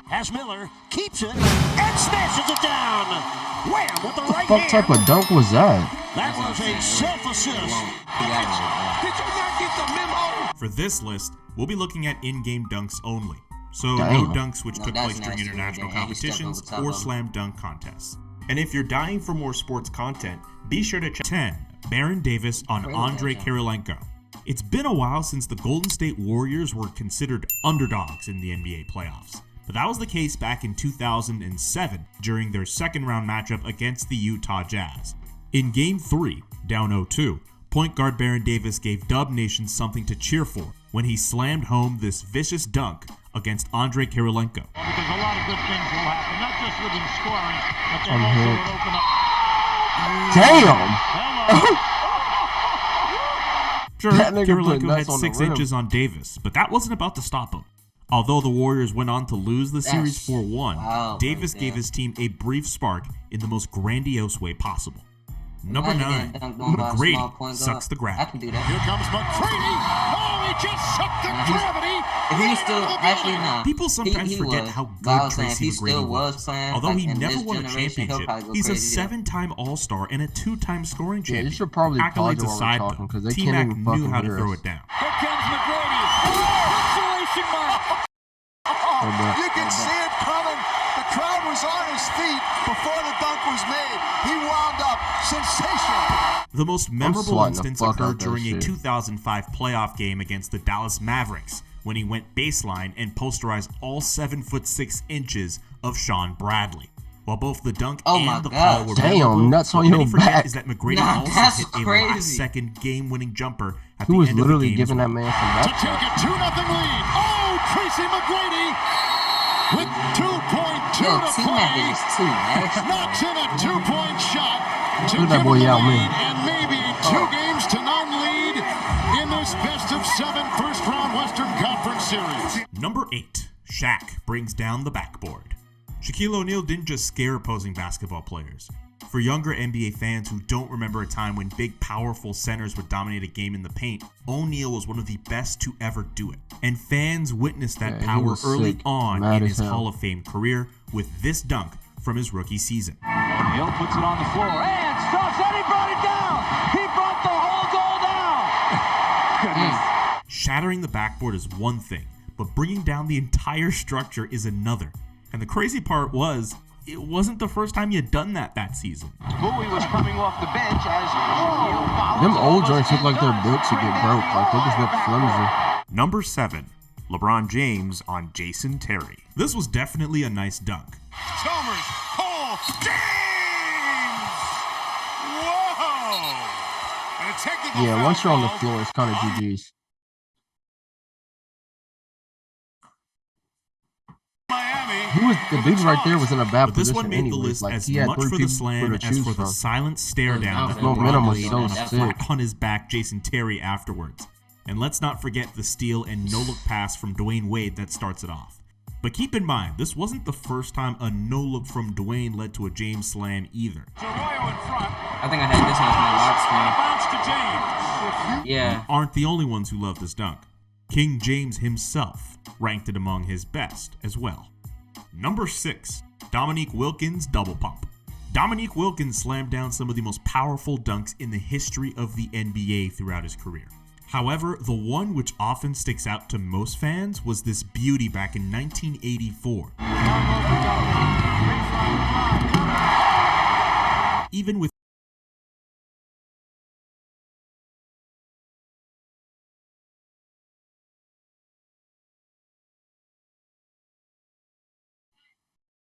As Miller keeps it and smashes it down. Wham with the right What hand. type of dunk was that? That was a self-assist. Did you not get the memo? For this list, we'll be looking at in-game dunks only. So Damn. no dunks which took place during nasty, international man. He stepped competitions over top or of him. slam dunk contests. And if you're dying for more sports content, be sure to check 10. Baron Davis on Andre Kirilenko. It's been a while since the Golden State Warriors were considered underdogs in the NBA playoffs. But that was the case back in 2007 during their second round matchup against the Utah Jazz. In Game 3, down 0-2, point guard Baron Davis gave Dub Nation something to cheer for when he slammed home this vicious dunk against Andre Kirilenko. Because a lot of good things will happen, not just with him scoring, but they I'm also hit. will open up. Damn! Sure, That nigga put Kirilenko nuts had on the 6 rim. inches on Davis, but that wasn't about to stop him. Although the Warriors went on to lose the series 4-1, wow, Davis right gave there. his team a brief spark in the most grandiose way possible. Number Imagine 9, getting dunked on by a small McGrady point sucks guard. the I grab. can do that. Here comes McGrady. Oh, he just sucked the gravity. If he was still actually nah. People sometimes he forget was. how But I good was saying, if Tracy he McGrady still was. playing, Although like, he in never this won a generation, he'll championship, probably go he's a crazy, yeah. 7-time All-Star and a 2-time scoring Yeah, champion. you should probably pause Accolades it while we're aside, talking, though, 'cause they T-Mac can't even knew fucking how to hear throw us. it down. Here comes McGrady. Punctuation mark. Oh, bro. You can see it coming. The crowd was on his feet before the dunk was made. He wound up sensational. The most memorable swatting the instance fuck out occurred that during a shit. 2005 playoff game against the Dallas Mavericks when he went baseline and posterized all 7'6" of Sean Bradley. While both the dunk Oh my and the God. call were Damn, memorable, nuts on what many your forget back. is that McGrady Nah, also that's hit a crazy. last-second game-winning jumper at He the was end of the literally game. giving as that well. man some To back. take a 2-0 lead. Oh, Tracy McGrady with 2.2 Yo, to T-Mac play. is just too nasty. Knocks in a 2-point shot to Look at that give boy him the Yao lead, Ming. and maybe a 2-0 lead in this best-of-7 first-round Western Conference Series. Number 8, Shaq brings down the backboard. Shaquille O'Neal didn't just scare opposing basketball players. For younger NBA fans who don't remember a time when big, powerful centers would dominate a game in the paint, O'Neal was one of the best to ever do it. And fans witnessed that Yeah, he power was early sick. on Mad in as his hell. Hall of Fame career with this dunk from his rookie season. O'Neal puts it on the floor and stops, and he brought it down. He brought the whole goal down. Shattering the backboard is one thing, but bringing down the entire structure is another. And the crazy part was, it wasn't the first time he had done that season. Bowie was coming off the bench as O'Neal follows. Them old joints look like they're built to get broke. Like, they just look flimsy. Number 7, LeBron James on Jason Terry. This was definitely a nice dunk. Chalmers, Paul, James! Whoa! And a technical Yeah, foul once you're on the called floor, it's kind of GG's. Miami. He was the dude right there was in a bad But this position one made the anyways. list Like, as he had much 3 for the people slam to as choose for the from. silent stare down that Momentum LeBron was laid so on a sick. flat on his back Jason Terry afterwards. And let's not forget the steal and no-look pass from Dwayne Wade that starts it off. But keep in mind, this wasn't the first time a no-look from Dwayne led to a James slam either. Arroyo in front. I think I had this one as my lock screen. Bounce to James. Yeah. Aren't the only ones who love this dunk. King James himself ranked it among his best as well. Number 6, Dominique Wilkins double pump. Dominique Wilkins slammed down some of the most powerful dunks in the history of the NBA throughout his career. However, the one which often sticks out to most fans was this beauty back in 1984. Even with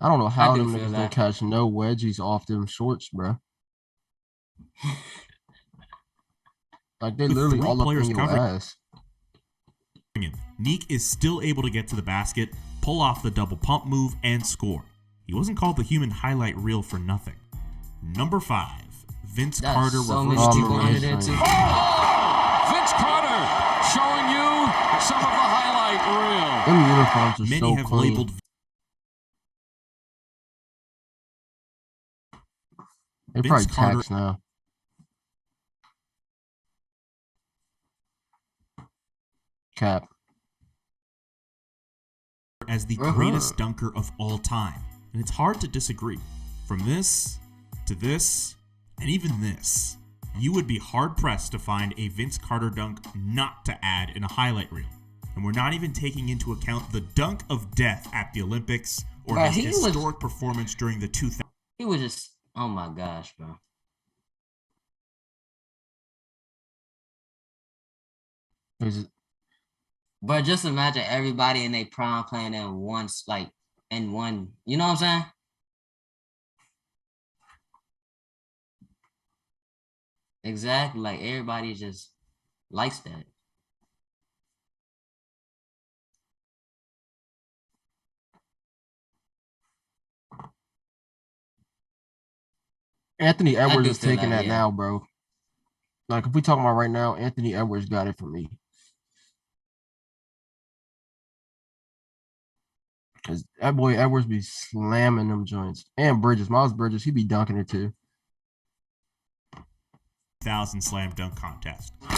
I don't know how do them feel niggas that. don't catch no wedgies off them shorts, bro. Like, they With literally 3 all up players in your covering ass. Neek is still able to get to the basket, pull off the double pump move, and score. He wasn't called the human highlight reel for nothing. Number 5, Vince That's Carter so reversed many Oh, people man, under it's there, like- too. Vince Carter showing you some of the highlight reel. Them uniforms are Many so have clean. labeled They Vince probably Carter- tax now. Cap. as the greatest dunker of all time. And it's hard to disagree. From this to this and even this, you would be hard-pressed to find a Vince Carter dunk not to add in a highlight reel. And we're not even taking into account the dunk of death at the Olympics or his historic performance during the 2000s. He was just, oh my gosh, bro. But just imagine everybody in their prime playing in one, you know what I'm saying? Exactly, like everybody just likes that. Anthony Edwards is taking that now, bro. Like, if we talking about right now, Anthony Edwards got it for me. Because that boy Edwards be slamming them joints. And Bridges, Miles Bridges, he be dunking it too. 1000 slam dunk contest. It's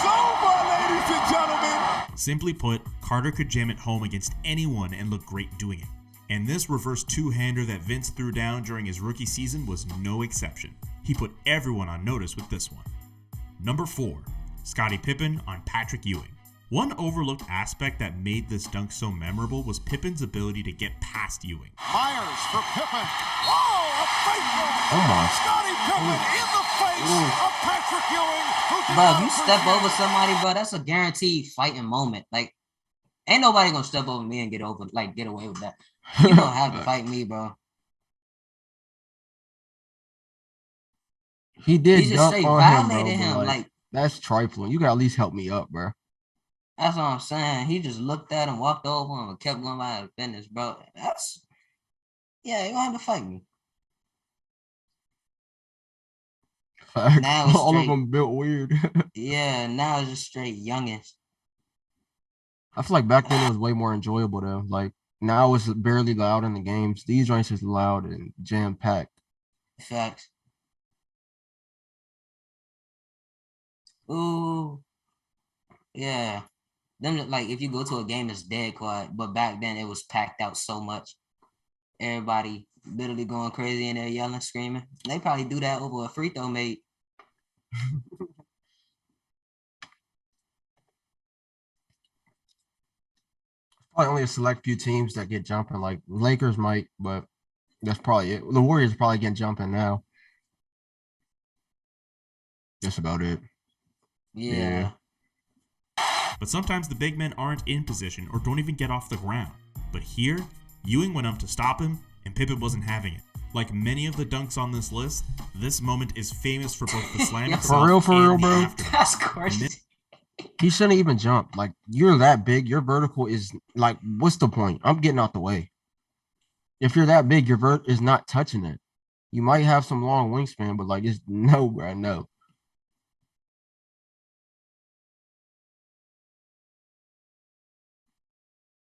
over, ladies and gentlemen. Simply put, Carter could jam it home against anyone and look great doing it. And this reverse two-hander that Vince threw down during his rookie season was no exception. He put everyone on notice with this one. Number 4, Scottie Pippen on Patrick Ewing. One overlooked aspect that made this dunk so memorable was Pippen's ability to get past Ewing. Myers for Pippen. Oh, a faithful. Oh my. Scottie Pippen in the face of Patrick Ewing. Bro, if you step over somebody, bro, that's a guaranteed fighting moment. Like, ain't nobody gonna step over me and get away with that. You gonna have to fight me, bro. He did He just dunk straight on violated him, bro, him. Like, that's trifling. You gotta at least help me up, bro. that's what I'm saying. He just looked at him, walked over him, and kept going by his business, bro. Yeah, you gonna have to fight me. Now it's all of straight, them built weird. yeah, now it's just straight youngins. I feel like back then it was way more enjoyable though. Like now it's barely loud in the games. These joints is loud and jam packed. Facts. Ooh, yeah. Them, like, if you go to a game, it's dead quiet. But back then, it was packed out so much. Everybody literally going crazy in there, yelling, screaming. They probably do that over a free throw made. Probably only a select few teams that get jumping. Like Lakers might, but that's probably it. The Warriors probably getting jumping now. That's about it. Yeah. But sometimes the big men aren't in position or don't even get off the ground. But here, Ewing went up to stop him, and Pippen wasn't having it. Like many of the dunks on this list, this moment is famous for both the slam itself For real, and the bro. aftermath. That's crazy. He shouldn't even jump. Like you're that big, your vertical is like, what's the point? I'm getting out the way. If you're that big, your vert is not touching it. You might have some long wingspan, but like it's no, bro, no.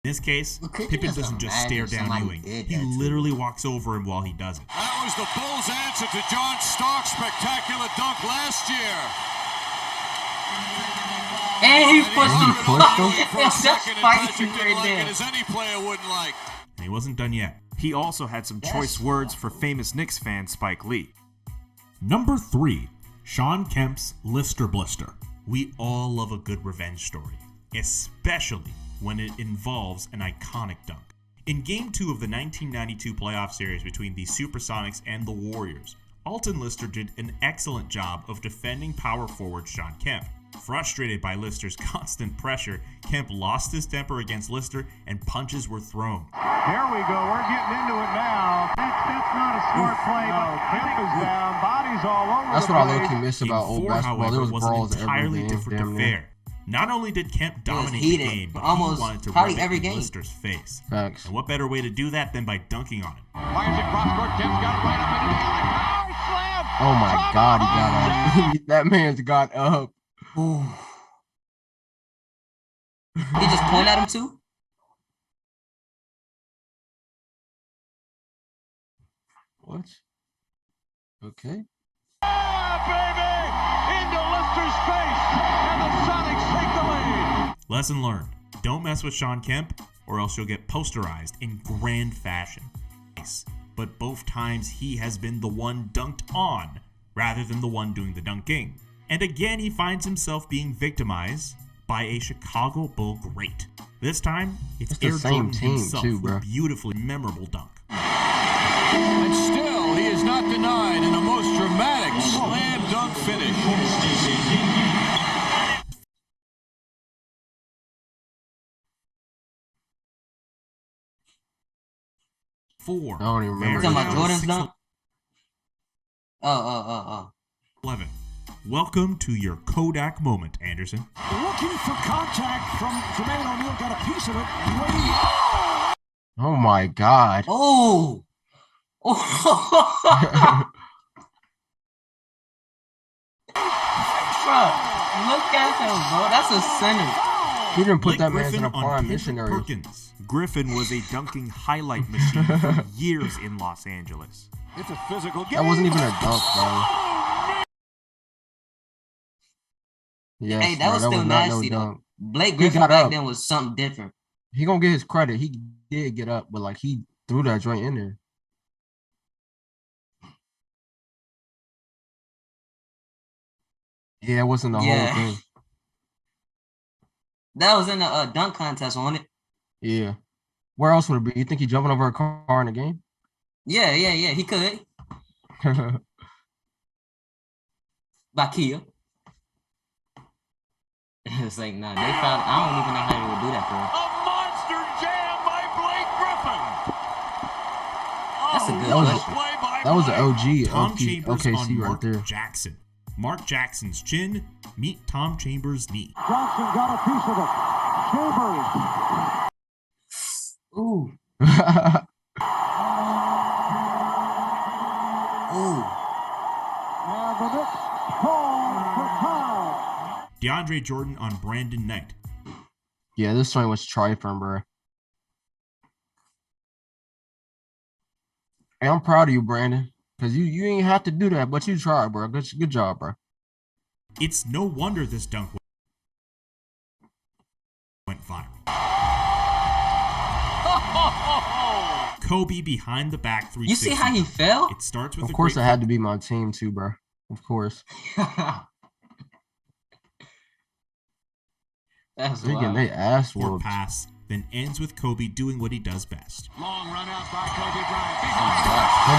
In this case, Well, could you Pippen just doesn't just imagine stare down somebody Ewing. did He that to literally walks over him while he does it. That was the Bulls' answer to John Stark's spectacular dunk last year. And he pushed he him. pushed him? For a It's just second, and fighting Patrick didn't right like there. it as any player wouldn't like. And he wasn't done yet. He also had some choice words for famous Knicks fan Spike Lee. Number 3, Sean Kemp's Lister Blister. We all love a good revenge story, especially when it involves an iconic dunk. In Game 2 of the 1992 playoff series between the Supersonics and the Warriors, Alton Lister did an excellent job of defending power forward Sean Kemp. Frustrated by Lister's constant pressure, Kemp lost his temper against Lister and punches were thrown. Here we go. We're getting into it now. That's not a smart play. No, Kemp is down. Bodies all over That's the what I place. low-key miss Game about old 4, basketball. There however, was was an brawls every entirely game, different damn near. affair. Not only did Kemp dominate the heated game, but almost he wanted to probably rub it every in game. Lister's face. Facts. And what better way to do that than by dunking on him? Fires it cross court. Kemp's got it right up into the alley. Power slam. Oh my God, he got up. That man's got up. He just point at him too? What? Okay. Baby! Into Lister's face. And the Sonics take the lead. Lesson learned. Don't mess with Sean Kemp or else you'll get posterized in grand fashion. But both times he has been the one dunked on rather than the one doing the dunking. And again, he finds himself being victimized by a Chicago Bull great. This time, it's the Air same Jordan team himself too, with bro. a beautifully memorable dunk. And still, he is not denied in the most dramatic slam dunk finish. Four. I don't even remember. Talking about this. Jordan's dunk? Oh. 11. Welcome to your Kodak moment, Anderson. Looking for contact from Jermaine O'Neal. Got a piece of it. Oh my God. Oh. Bro, look at him, bro. That's a center. He didn't put Blake that man Griffin in a on prime Kendrick missionary. Perkins. Griffin was a dunking highlight machine for years in Los Angeles. It's a physical game. That wasn't even a dunk, bro. Yes, Hey, that bro, was still not nasty, no though. dunk. Blake He Griffin got back up. then was something different. He gonna get his credit. He did get up, but like he threw that joint in there. Yeah, it wasn't the Yeah. whole thing. That was in the dunk contest, wasn't it? Yeah. Where else would it be? You think he jumping over a car in the game? Yeah. He could. By Kia. It's like, nah, they found. I don't even know how they would do that, bro. A monster jam by Blake Griffin. That's a good That was- question. Play by That was an play. OG Tom Chambers OKC on right Mark there. Jackson. Mark Jackson's chin, meet Tom Chambers' knee. Johnson got a piece of it. Chambers. Ooh. Ooh. And the Knicks call for time. DeAndre Jordan on Brandon Knight. Yeah, this joint was trifling, bro. Hey, I'm proud of you, Brandon. Cause you ain't have to do that, but you tried, bro. Good job, bro. It's no wonder this dunk went viral. Kobe behind the back 360. You see how he fell? It starts with Of a course, great it had to be my team too, bro. Of course. That's They getting wild. they ass forward whooped. pass, then ends with Kobe doing what he does best. Long run out by Kobe Bryant. Oh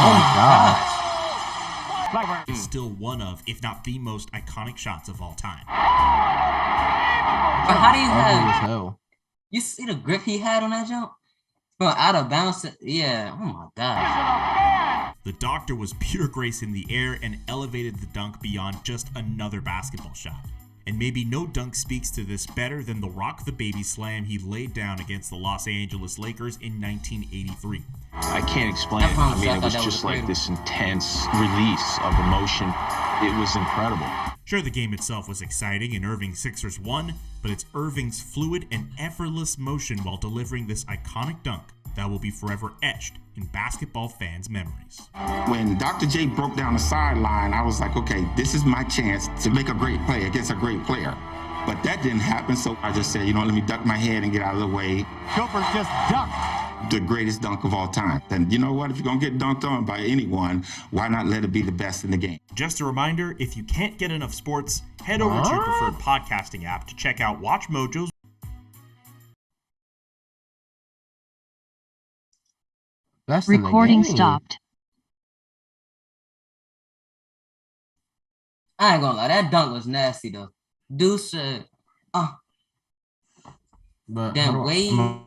my God. It's still one of, if not the most iconic shots of all time. But how do you Ugly as have? hell. You see the grip he had on that jump? From out of bounds. Yeah. Oh my God. The doctor was pure grace in the air and elevated the dunk beyond just another basketball shot. And maybe no dunk speaks to this better than the Rock the Baby slam he laid down against the Los Angeles Lakers in 1983. I can't explain it. I mean, it was just like this intense release of emotion. It was incredible. Sure, the game itself was exciting and Irving's Sixers won, but it's Irving's fluid and effortless motion while delivering this iconic dunk that will be forever etched in basketball fans' memories. When Dr. J broke down the sideline, I was like, okay, this is my chance to make a great play against a great player. But that didn't happen, so I just said, let me duck my head and get out of the way. Chopper's just ducked. The greatest dunk of all time. And you know what? If you're going to get dunked on by anyone, why not let it be the best in the game? Just a reminder, if you can't get enough sports, head over to your preferred podcasting app to check out Watch Mojo's. That's in the Recording game. stopped. I ain't gonna lie. That dunk was nasty though. Dude said, But Then how do I- Wade-